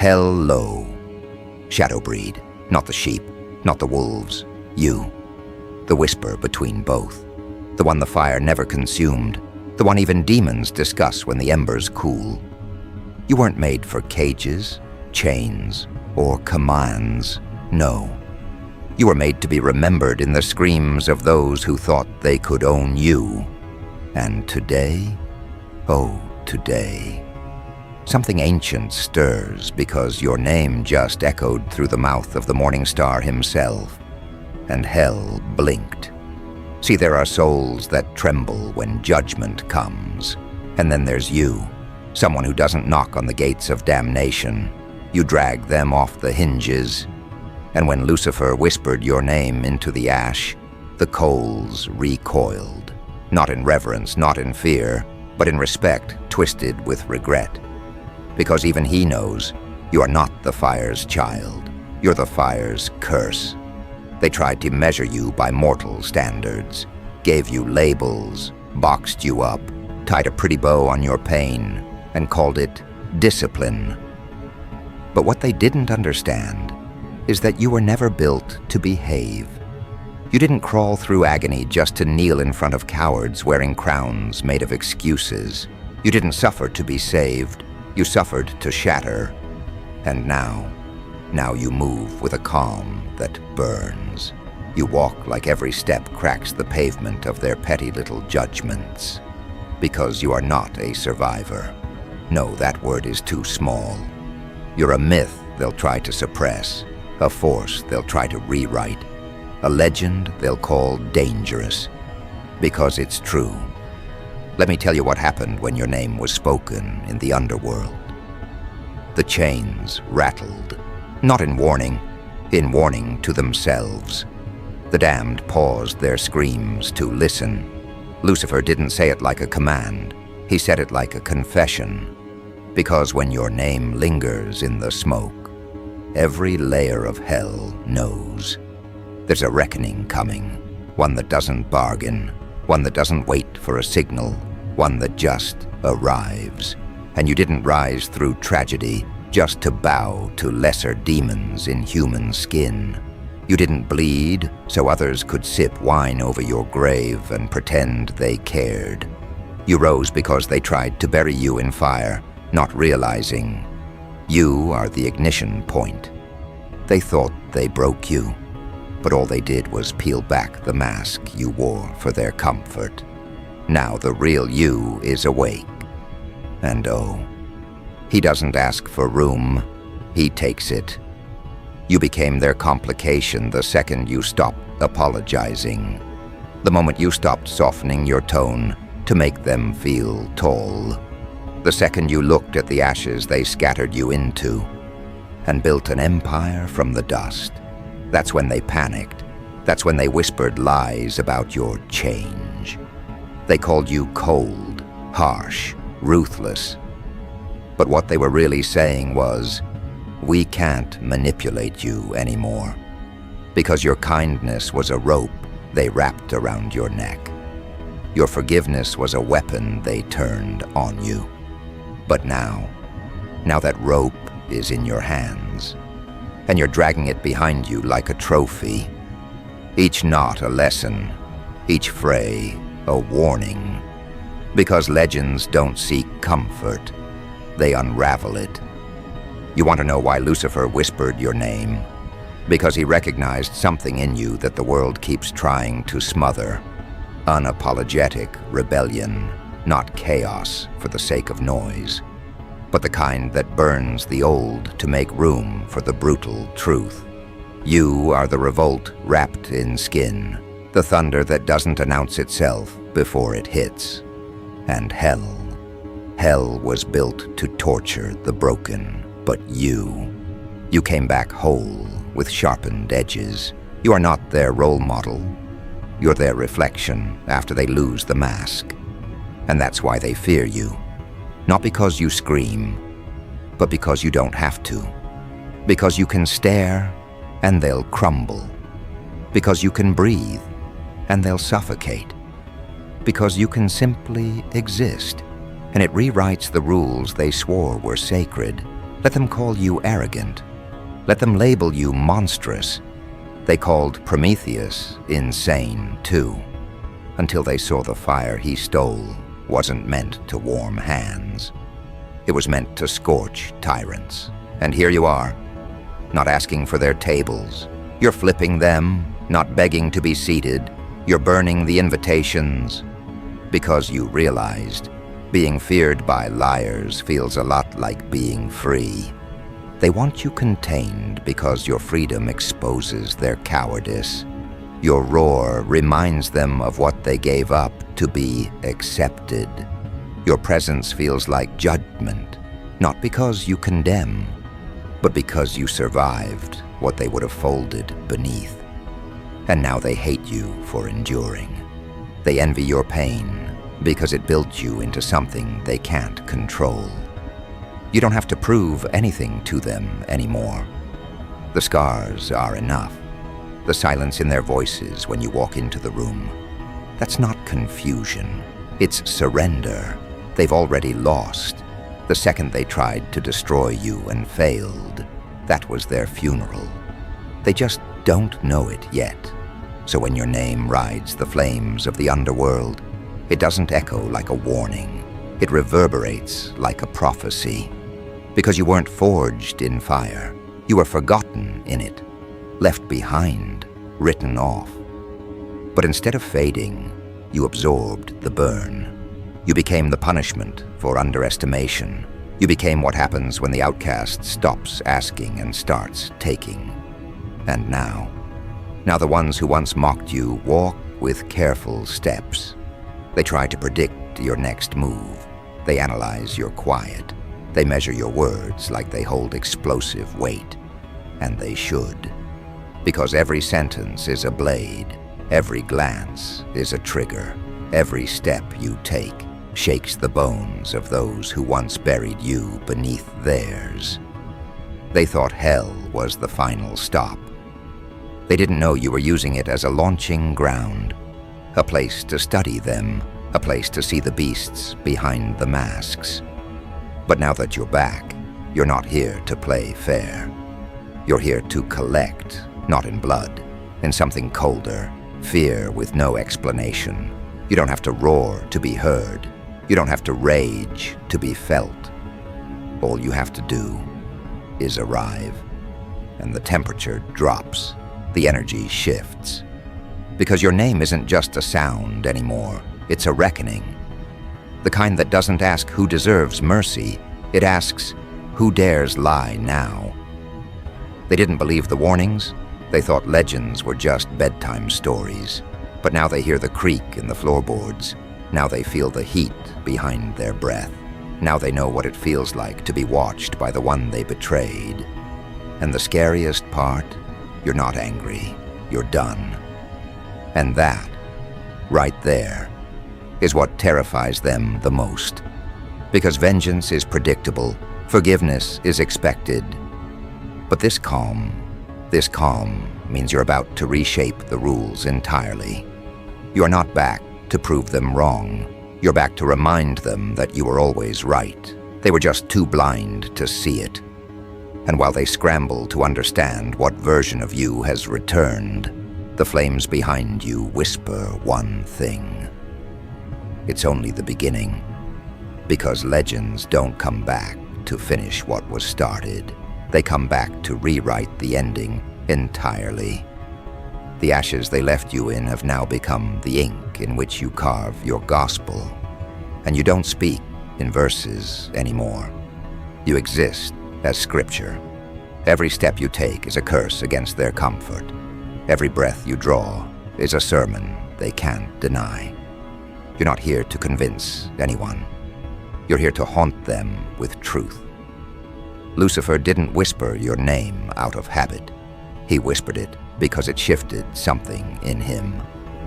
Hello. Shadow breed, not the sheep, not the wolves. You. The whisper between both. The one the fire never consumed. The one even demons discuss when the embers cool. You weren't made for cages, chains, or commands. No. You were made to be remembered in the screams of those who thought they could own you. And today, oh, today, something ancient stirs because your name just echoed through the mouth of the morning star himself, and hell blinked. See, there are souls that tremble when judgment comes, and then there's you, someone who doesn't knock on the gates of damnation. You drag them off the hinges, and when Lucifer whispered your name into the ash, the coals recoiled, not in reverence, not in fear, but in respect twisted with regret. Because even he knows you are not the fire's child, you're the fire's curse. They tried to measure you by mortal standards, gave you labels, boxed you up, tied a pretty bow on your pain, and called it discipline. But what they didn't understand is that you were never built to behave. You didn't crawl through agony just to kneel in front of cowards wearing crowns made of excuses. You didn't suffer to be saved, you suffered to shatter. And now you move with a calm that burns. You walk like every step cracks the pavement of their petty little judgments. Because you are not a survivor. No, that word is too small. You're a myth they'll try to suppress, a force they'll try to rewrite, a legend they'll call dangerous. Because it's true. Let me tell you what happened when your name was spoken in the underworld. The chains rattled, not in warning to themselves. The damned paused their screams to listen. Lucifer didn't say it like a command, he said it like a confession. Because when your name lingers in the smoke, every layer of hell knows. There's a reckoning coming, one that doesn't bargain, one that doesn't wait for a signal, one that just arrives. And you didn't rise through tragedy just to bow to lesser demons in human skin. You didn't bleed so others could sip wine over your grave and pretend they cared. You rose because they tried to bury you in fire, not realizing you are the ignition point. They thought they broke you, but all they did was peel back the mask you wore for their comfort. Now the real you is awake. And oh, he doesn't ask for room, he takes it. You became their complication the second you stopped apologizing. The moment you stopped softening your tone to make them feel tall. The second you looked at the ashes they scattered you into and built an empire from the dust. That's when they panicked. That's when they whispered lies about your change. They called you cold, harsh, ruthless. But what they were really saying was, we can't manipulate you anymore. Because your kindness was a rope they wrapped around your neck. Your forgiveness was a weapon they turned on you. But now that rope is in your hands, and you're dragging it behind you like a trophy. Each knot a lesson, each fray a warning. Because legends don't seek comfort, they unravel it. You want to know why Lucifer whispered your name? Because he recognized something in you that the world keeps trying to smother. Unapologetic rebellion, not chaos for the sake of noise, but the kind that burns the old to make room for the brutal truth. You are the revolt wrapped in skin, the thunder that doesn't announce itself before it hits. And hell was built to torture the broken, but you came back whole with sharpened edges. You are not their role model. You're their reflection after they lose the mask. And that's why they fear you. Not because you scream, but because you don't have to. Because you can stare and they'll crumble. Because you can breathe and they'll suffocate. Because you can simply exist, and it rewrites the rules they swore were sacred. Let them call you arrogant. Let them label you monstrous. They called Prometheus insane, too, until they saw the fire he stole wasn't meant to warm hands. It was meant to scorch tyrants. And here you are, not asking for their tables. You're flipping them, not begging to be seated. You're burning the invitations because you realized being feared by liars feels a lot like being free. They want you contained because your freedom exposes their cowardice. Your roar reminds them of what they gave up to be accepted. Your presence feels like judgment, not because you condemn, but because you survived what they would have folded beneath. And now they hate you for enduring. They envy your pain because it built you into something they can't control. You don't have to prove anything to them anymore. The scars are enough. The silence in their voices when you walk into the room. That's not confusion. It's surrender. They've already lost. The second they tried to destroy you and failed, that was their funeral. They just don't know it yet. So when your name rides the flames of the underworld, it doesn't echo like a warning. It reverberates like a prophecy. Because you weren't forged in fire. You were forgotten in it, left behind, written off. But instead of fading, you absorbed the burn. You became the punishment for underestimation. You became what happens when the outcast stops asking and starts taking. And now the ones who once mocked you walk with careful steps. They try to predict your next move. They analyze your quiet. They measure your words like they hold explosive weight. And they should. Because every sentence is a blade. Every glance is a trigger. Every step you take shakes the bones of those who once buried you beneath theirs. They thought hell was the final stop. They didn't know you were using it as a launching ground, a place to study them, a place to see the beasts behind the masks. But now that you're back, you're not here to play fair. You're here to collect, not in blood, in something colder, fear with no explanation. You don't have to roar to be heard. You don't have to rage to be felt. All you have to do is arrive, and the temperature drops. The energy shifts. Because your name isn't just a sound anymore, it's a reckoning. The kind that doesn't ask who deserves mercy, it asks who dares lie now. They didn't believe the warnings. They thought legends were just bedtime stories. But now they hear the creak in the floorboards. Now they feel the heat behind their breath. Now they know what it feels like to be watched by the one they betrayed. And the scariest part, you're not angry, you're done. And that, right there, is what terrifies them the most. Because vengeance is predictable, forgiveness is expected. But this calm means you're about to reshape the rules entirely. You're not back to prove them wrong. You're back to remind them that you were always right. They were just too blind to see it. And while they scramble to understand what version of you has returned, the flames behind you whisper one thing. It's only the beginning. Because legends don't come back to finish what was started. They come back to rewrite the ending entirely. The ashes they left you in have now become the ink in which you carve your gospel. And you don't speak in verses anymore. You exist as scripture. Every step you take is a curse against their comfort. Every breath you draw is a sermon they can't deny. You're not here to convince anyone. You're here to haunt them with truth. Lucifer didn't whisper your name out of habit. He whispered it because it shifted something in him.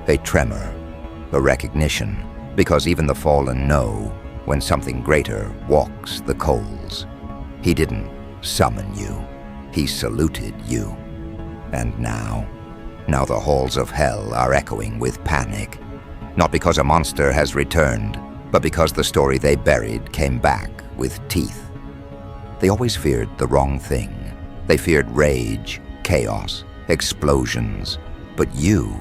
A tremor, a recognition, because even the fallen know when something greater walks the coals. He didn't summon you. He saluted you. And now the halls of hell are echoing with panic. Not because a monster has returned, but because the story they buried came back with teeth. they always feared the wrong thing. They feared rage, chaos, explosions. But you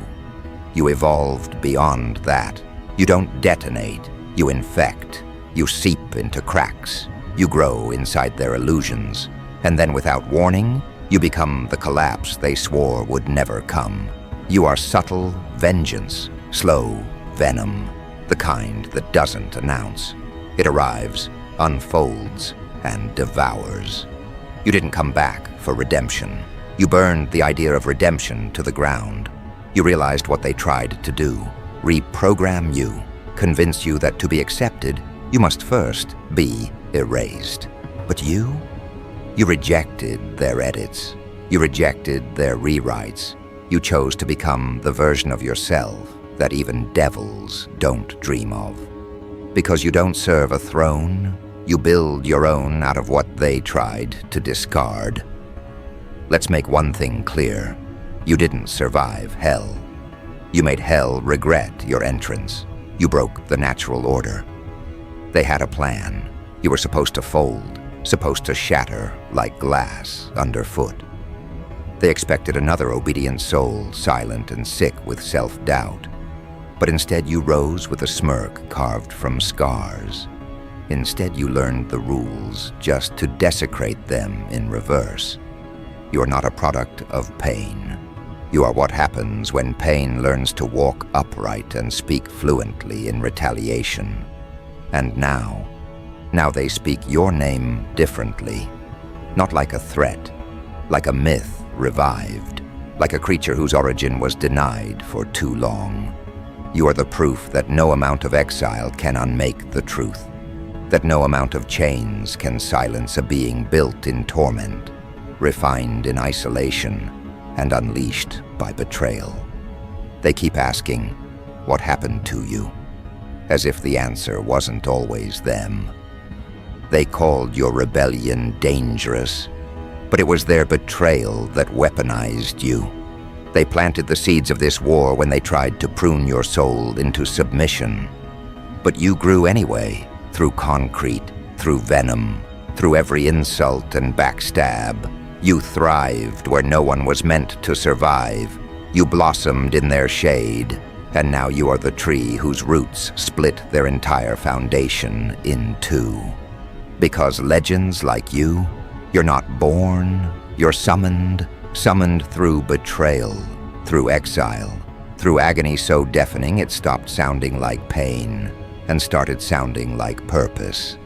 evolved beyond that. You don't detonate, you infect. You seep into cracks. You grow inside their illusions. And then without warning, you become the collapse they swore would never come. You are subtle vengeance, slow venom, the kind that doesn't announce. It arrives, unfolds, and devours. You didn't come back for redemption. You burned the idea of redemption to the ground. You realized what they tried to do: reprogram you, convince you that to be accepted, you must first be erased. But you rejected their edits. You rejected their rewrites. You chose to become the version of yourself that even devils don't dream of. Because you don't serve a throne, you build your own out of what they tried to discard. Let's make one thing clear. You didn't survive hell. You made hell regret your entrance. You broke the natural order. They had a plan. You were supposed to fold, supposed to shatter like glass underfoot. They expected another obedient soul, silent and sick with self-doubt. But instead you rose with a smirk carved from scars. Instead you learned the rules just to desecrate them in reverse. You are not a product of pain. You are what happens when pain learns to walk upright and speak fluently in retaliation. And now they speak your name differently. Not like a threat, like a myth revived, like a creature whose origin was denied for too long. You are the proof that no amount of exile can unmake the truth, that no amount of chains can silence a being built in torment, refined in isolation, and unleashed by betrayal. They keep asking, what happened to you? As if the answer wasn't always them. They called your rebellion dangerous, but it was their betrayal that weaponized you. They planted the seeds of this war when they tried to prune your soul into submission. But you grew anyway, through concrete, through venom, through every insult and backstab. You thrived where no one was meant to survive. You blossomed in their shade, and now you are the tree whose roots split their entire foundation in two. Because legends like you, you're not born, you're summoned through betrayal, through exile, through agony so deafening it stopped sounding like pain and started sounding like purpose.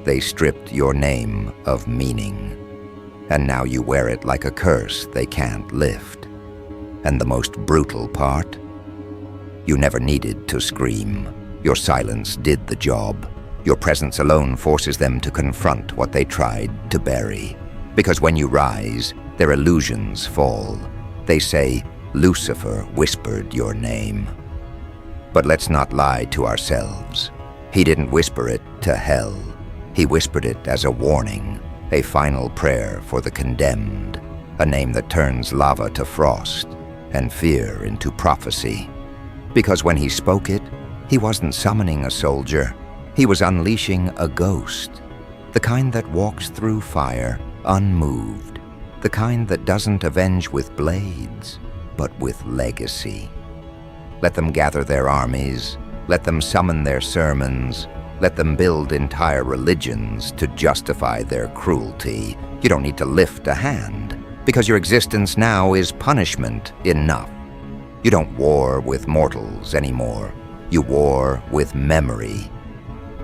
They stripped your name of meaning, and now you wear it like a curse they can't lift. And the most brutal part? You never needed to scream. Your silence did the job. Your presence alone forces them to confront what they tried to bury. Because when you rise, their illusions fall. They say, Lucifer whispered your name. But let's not lie to ourselves. He didn't whisper it to hell. He whispered it as a warning, a final prayer for the condemned, a name that turns lava to frost and fear into prophecy. Because when he spoke it, he wasn't summoning a soldier. He was unleashing a ghost, the kind that walks through fire unmoved, the kind that doesn't avenge with blades, but with legacy. Let them gather their armies, let them summon their sermons, let them build entire religions to justify their cruelty. You don't need to lift a hand, because your existence now is punishment enough. You don't war with mortals anymore. You war with memory.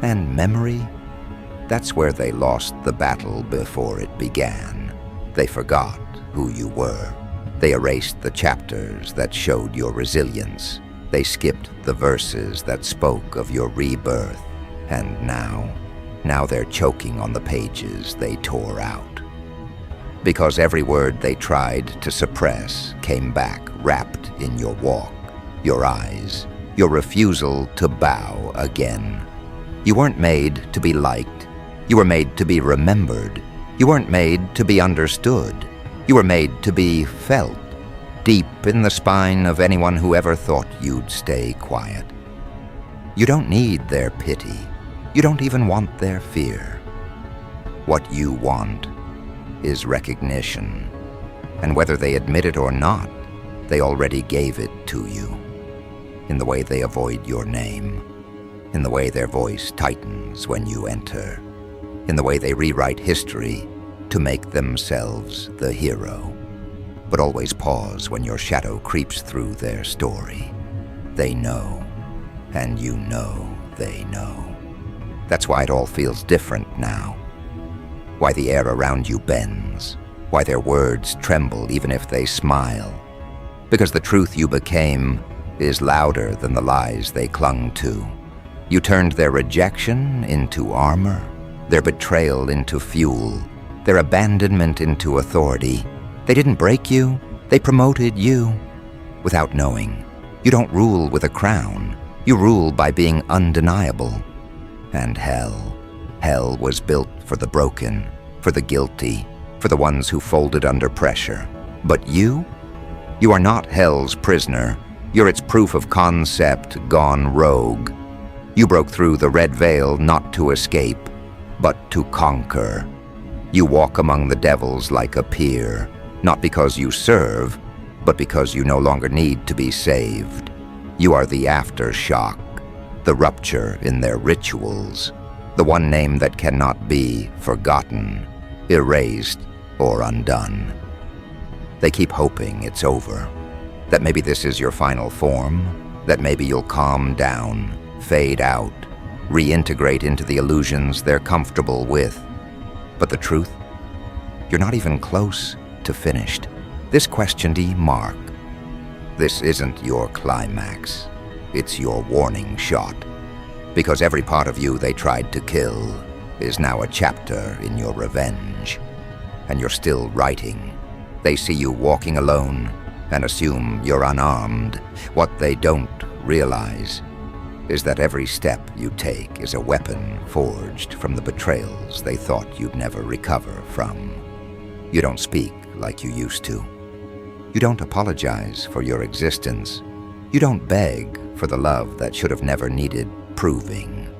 And memory? That's where they lost the battle before it began. They forgot who you were. They erased the chapters that showed your resilience. They skipped the verses that spoke of your rebirth. And now they're choking on the pages they tore out. Because every word they tried to suppress came back wrapped in your walk, your eyes, your refusal to bow again. You weren't made to be liked. You were made to be remembered. You weren't made to be understood. You were made to be felt, deep in the spine of anyone who ever thought you'd stay quiet. You don't need their pity. You don't even want their fear. What you want is recognition. And whether they admit it or not, they already gave it to you. In the way they avoid your name. In the way their voice tightens when you enter. In the way they rewrite history to make themselves the hero. But always pause when your shadow creeps through their story. They know, and you know they know. That's why it all feels different now. Why the air around you bends. Why their words tremble even if they smile. Because the truth you became is louder than the lies they clung to. You turned their rejection into armor, their betrayal into fuel, their abandonment into authority. They didn't break you, they promoted you. Without knowing, you don't rule with a crown. You rule by being undeniable. And hell was built for the broken, for the guilty, for the ones who folded under pressure. But you are not hell's prisoner. You're its proof of concept gone rogue. You broke through the red veil not to escape, but to conquer. You walk among the devils like a peer, not because you serve, but because you no longer need to be saved. You are the aftershock, the rupture in their rituals, the one name that cannot be forgotten, erased, or undone. They keep hoping it's over, that maybe this is your final form, that maybe you'll calm down, fade out, reintegrate into the illusions they're comfortable with. But the truth? You're not even close to finished. This questioned mark. This isn't your climax. It's your warning shot. Because every part of you they tried to kill is now a chapter in your revenge. And you're still writing. They see you walking alone and assume you're unarmed. What they don't realize is that every step you take is a weapon forged from the betrayals they thought you'd never recover from. You don't speak like you used to. You don't apologize for your existence. You don't beg for the love that should have never needed proving.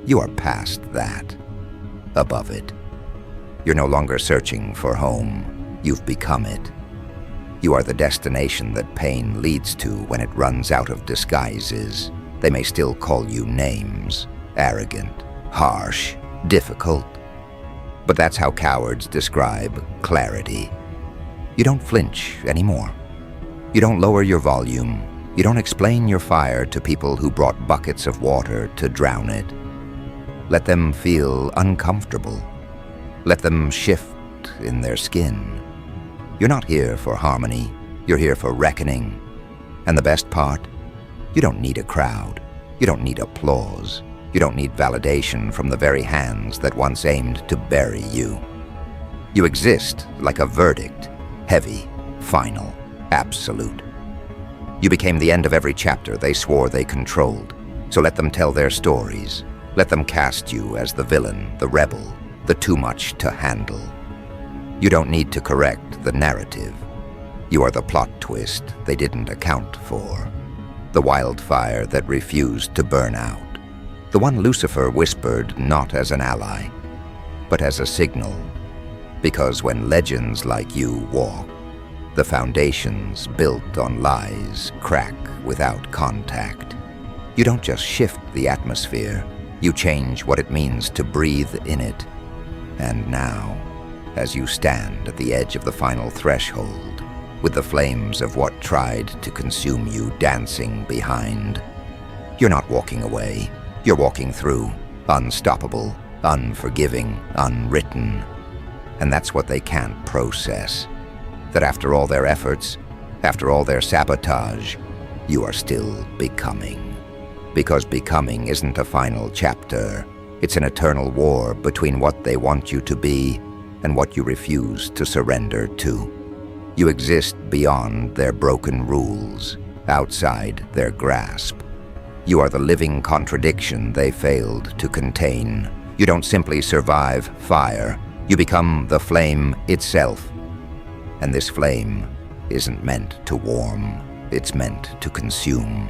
You are past that, above it. You're no longer searching for home. You've become it. You are the destination that pain leads to when it runs out of disguises. They may still call you names, arrogant, harsh, difficult. But that's how cowards describe clarity. You don't flinch anymore. You don't lower your volume. You don't explain your fire to people who brought buckets of water to drown it. Let them feel uncomfortable. Let them shift in their skin. You're not here for harmony. You're here for reckoning. And the best part? You don't need a crowd. You don't need applause. You don't need validation from the very hands that once aimed to bury you. You exist like a verdict, heavy, final, absolute. You became the end of every chapter they swore they controlled. So let them tell their stories. Let them cast you as the villain, the rebel, the too much to handle. You don't need to correct the narrative. You are the plot twist they didn't account for. The wildfire that refused to burn out. The one Lucifer whispered not as an ally, but as a signal. Because when legends like you walk, the foundations built on lies crack without contact. You don't just shift the atmosphere, you change what it means to breathe in it. And now, as you stand at the edge of the final threshold, with the flames of what tried to consume you dancing behind, you're not walking away, you're walking through, unstoppable, unforgiving, unwritten. And that's what they can't process. That after all their efforts, after all their sabotage, you are still becoming. Because becoming isn't a final chapter. It's an eternal war between what they want you to be and what you refuse to surrender to. You exist beyond their broken rules, outside their grasp. You are the living contradiction they failed to contain. You don't simply survive fire. You become the flame itself. And this flame isn't meant to warm. It's meant to consume.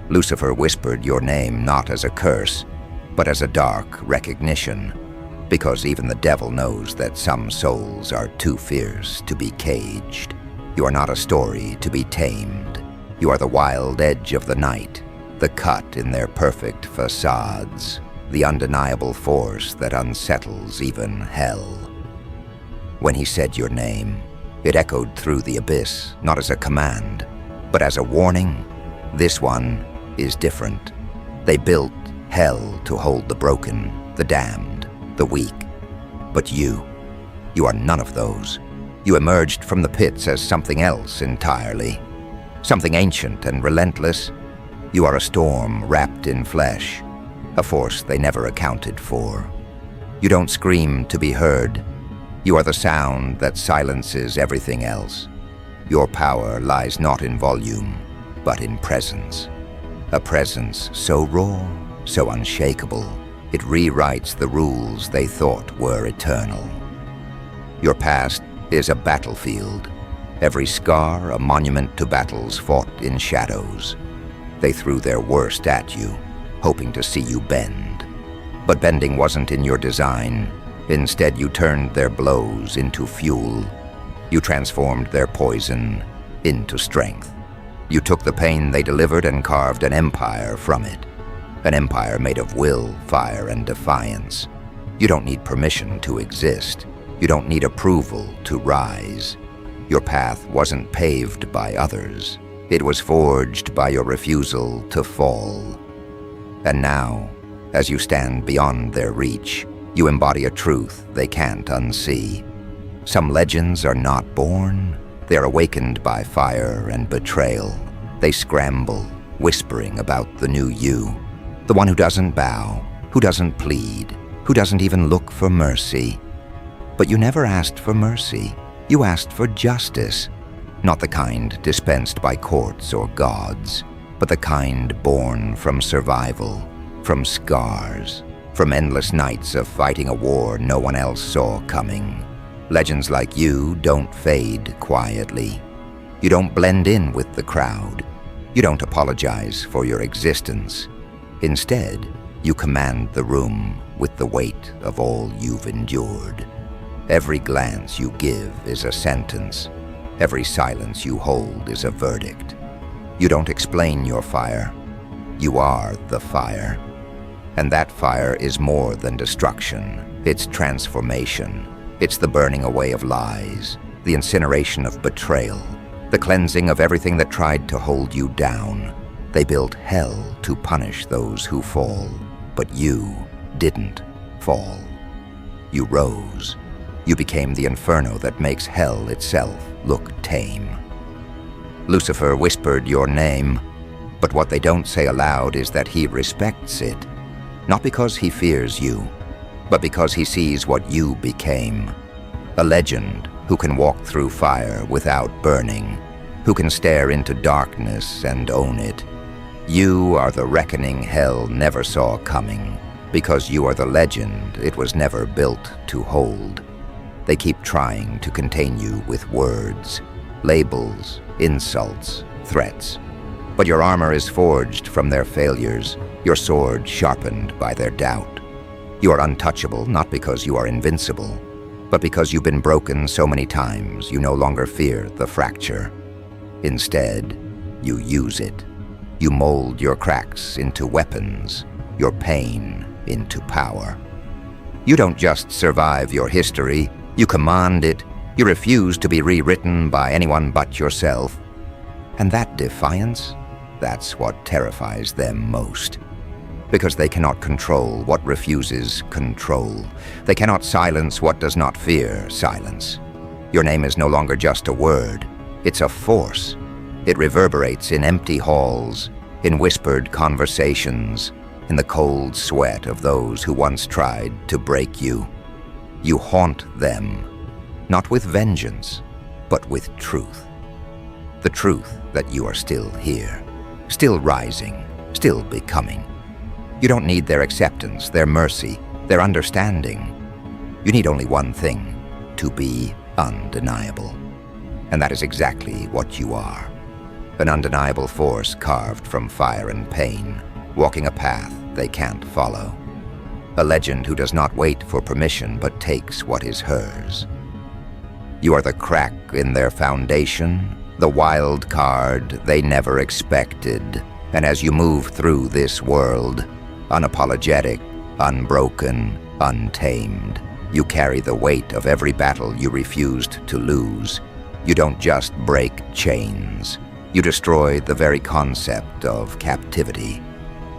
Lucifer whispered your name not as a curse, but as a dark recognition. Because even the devil knows that some souls are too fierce to be caged. You are not a story to be tamed. You are the wild edge of the night, the cut in their perfect facades, the undeniable force that unsettles even hell. When he said your name, it echoed through the abyss, not as a command, but as a warning. This one is different. They built hell to hold the broken, the damned, the weak. But you are none of those. You emerged from the pits as something else entirely. Something ancient and relentless. You are a storm wrapped in flesh, a force they never accounted for. You don't scream to be heard. You are the sound that silences everything else. Your power lies not in volume, but in presence. A presence so raw, so unshakable, it rewrites the rules they thought were eternal. Your past is a battlefield, every scar a monument to battles fought in shadows. They threw their worst at you, hoping to see you bend. But bending wasn't in your design. Instead, you turned their blows into fuel. You transformed their poison into strength. You took the pain they delivered and carved an empire from it. An empire made of will, fire, and defiance. You don't need permission to exist. You don't need approval to rise. Your path wasn't paved by others. It was forged by your refusal to fall. And now, as you stand beyond their reach, you embody a truth they can't unsee. Some legends are not born. They are awakened by fire and betrayal. They scramble, whispering about the new you. The one who doesn't bow, who doesn't plead, who doesn't even look for mercy. But you never asked for mercy. You asked for justice. Not the kind dispensed by courts or gods, but the kind born from survival, from scars, from endless nights of fighting a war no one else saw coming. Legends like you don't fade quietly. You don't blend in with the crowd. You don't apologize for your existence. Instead, you command the room with the weight of all you've endured. Every glance you give is a sentence. Every silence you hold is a verdict. You don't explain your fire. You are the fire. And that fire is more than destruction. It's transformation. It's the burning away of lies, the incineration of betrayal, the cleansing of everything that tried to hold you down. They built hell to punish those who fall, but you didn't fall. You rose. You became the inferno that makes hell itself look tame. Lucifer whispered your name, but what they don't say aloud is that he respects it. Not because he fears you, but because he sees what you became. A legend who can walk through fire without burning, who can stare into darkness and own it. You are the reckoning hell never saw coming, because you are the legend it was never built to hold. They keep trying to contain you with words, labels, insults, threats. But your armor is forged from their failures, your sword sharpened by their doubt. You are untouchable not because you are invincible, but because you've been broken so many times you no longer fear the fracture. Instead, you use it. You mold your cracks into weapons, your pain into power. You don't just survive your history, you command it. You refuse to be rewritten by anyone but yourself. And that defiance, that's what terrifies them most. Because they cannot control what refuses control. They cannot silence what does not fear silence. Your name is no longer just a word. It's a force. It reverberates in empty halls, in whispered conversations, in the cold sweat of those who once tried to break you. You haunt them, not with vengeance, but with truth. The truth that you are still here, still rising, still becoming. You don't need their acceptance, their mercy, their understanding. You need only one thing, to be undeniable. And that is exactly what you are. An undeniable force carved from fire and pain, walking a path they can't follow. a legend who does not wait for permission but takes what is hers. You are the crack in their foundation, the wild card they never expected, and as you move through this world, unapologetic, unbroken, untamed, you carry the weight of every battle you refused to lose. You don't just break chains. You destroy the very concept of captivity.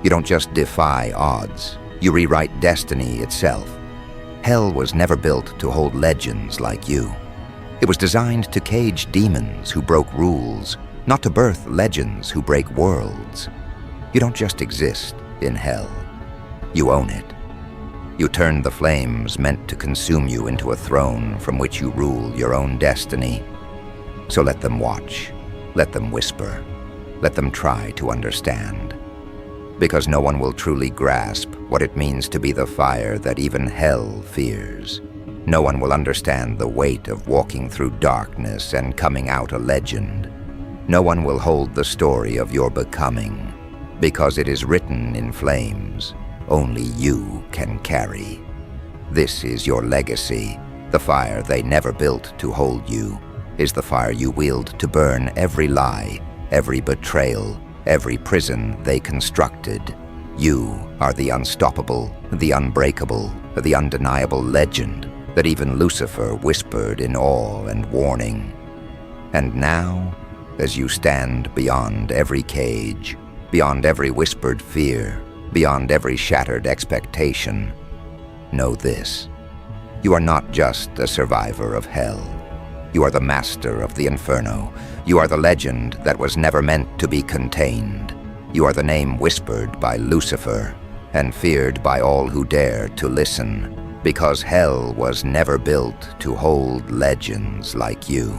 You don't just defy odds. You rewrite destiny itself. Hell was never built to hold legends like you. It was designed to cage demons who broke rules, not to birth legends who break worlds. You don't just exist in hell. You own it. You turn the flames meant to consume you into a throne from which you rule your own destiny. So let them watch. Let them whisper. Let them try to understand. Because no one will truly grasp what it means to be the fire that even hell fears. No one will understand the weight of walking through darkness and coming out a legend. No one will hold the story of your becoming, because it is written in flames. Only you can carry. This is your legacy. The fire they never built to hold you is the fire you wield to burn every lie, every betrayal, every prison they constructed. You are the unstoppable, the unbreakable, the undeniable legend that even Lucifer whispered in awe and warning. And now, as you stand beyond every cage, beyond every whispered fear, beyond every shattered expectation, know this: you are not just a survivor of hell. You are the master of the inferno. You are the legend that was never meant to be contained. You are the name whispered by Lucifer and feared by all who dare to listen, because hell was never built to hold legends like you.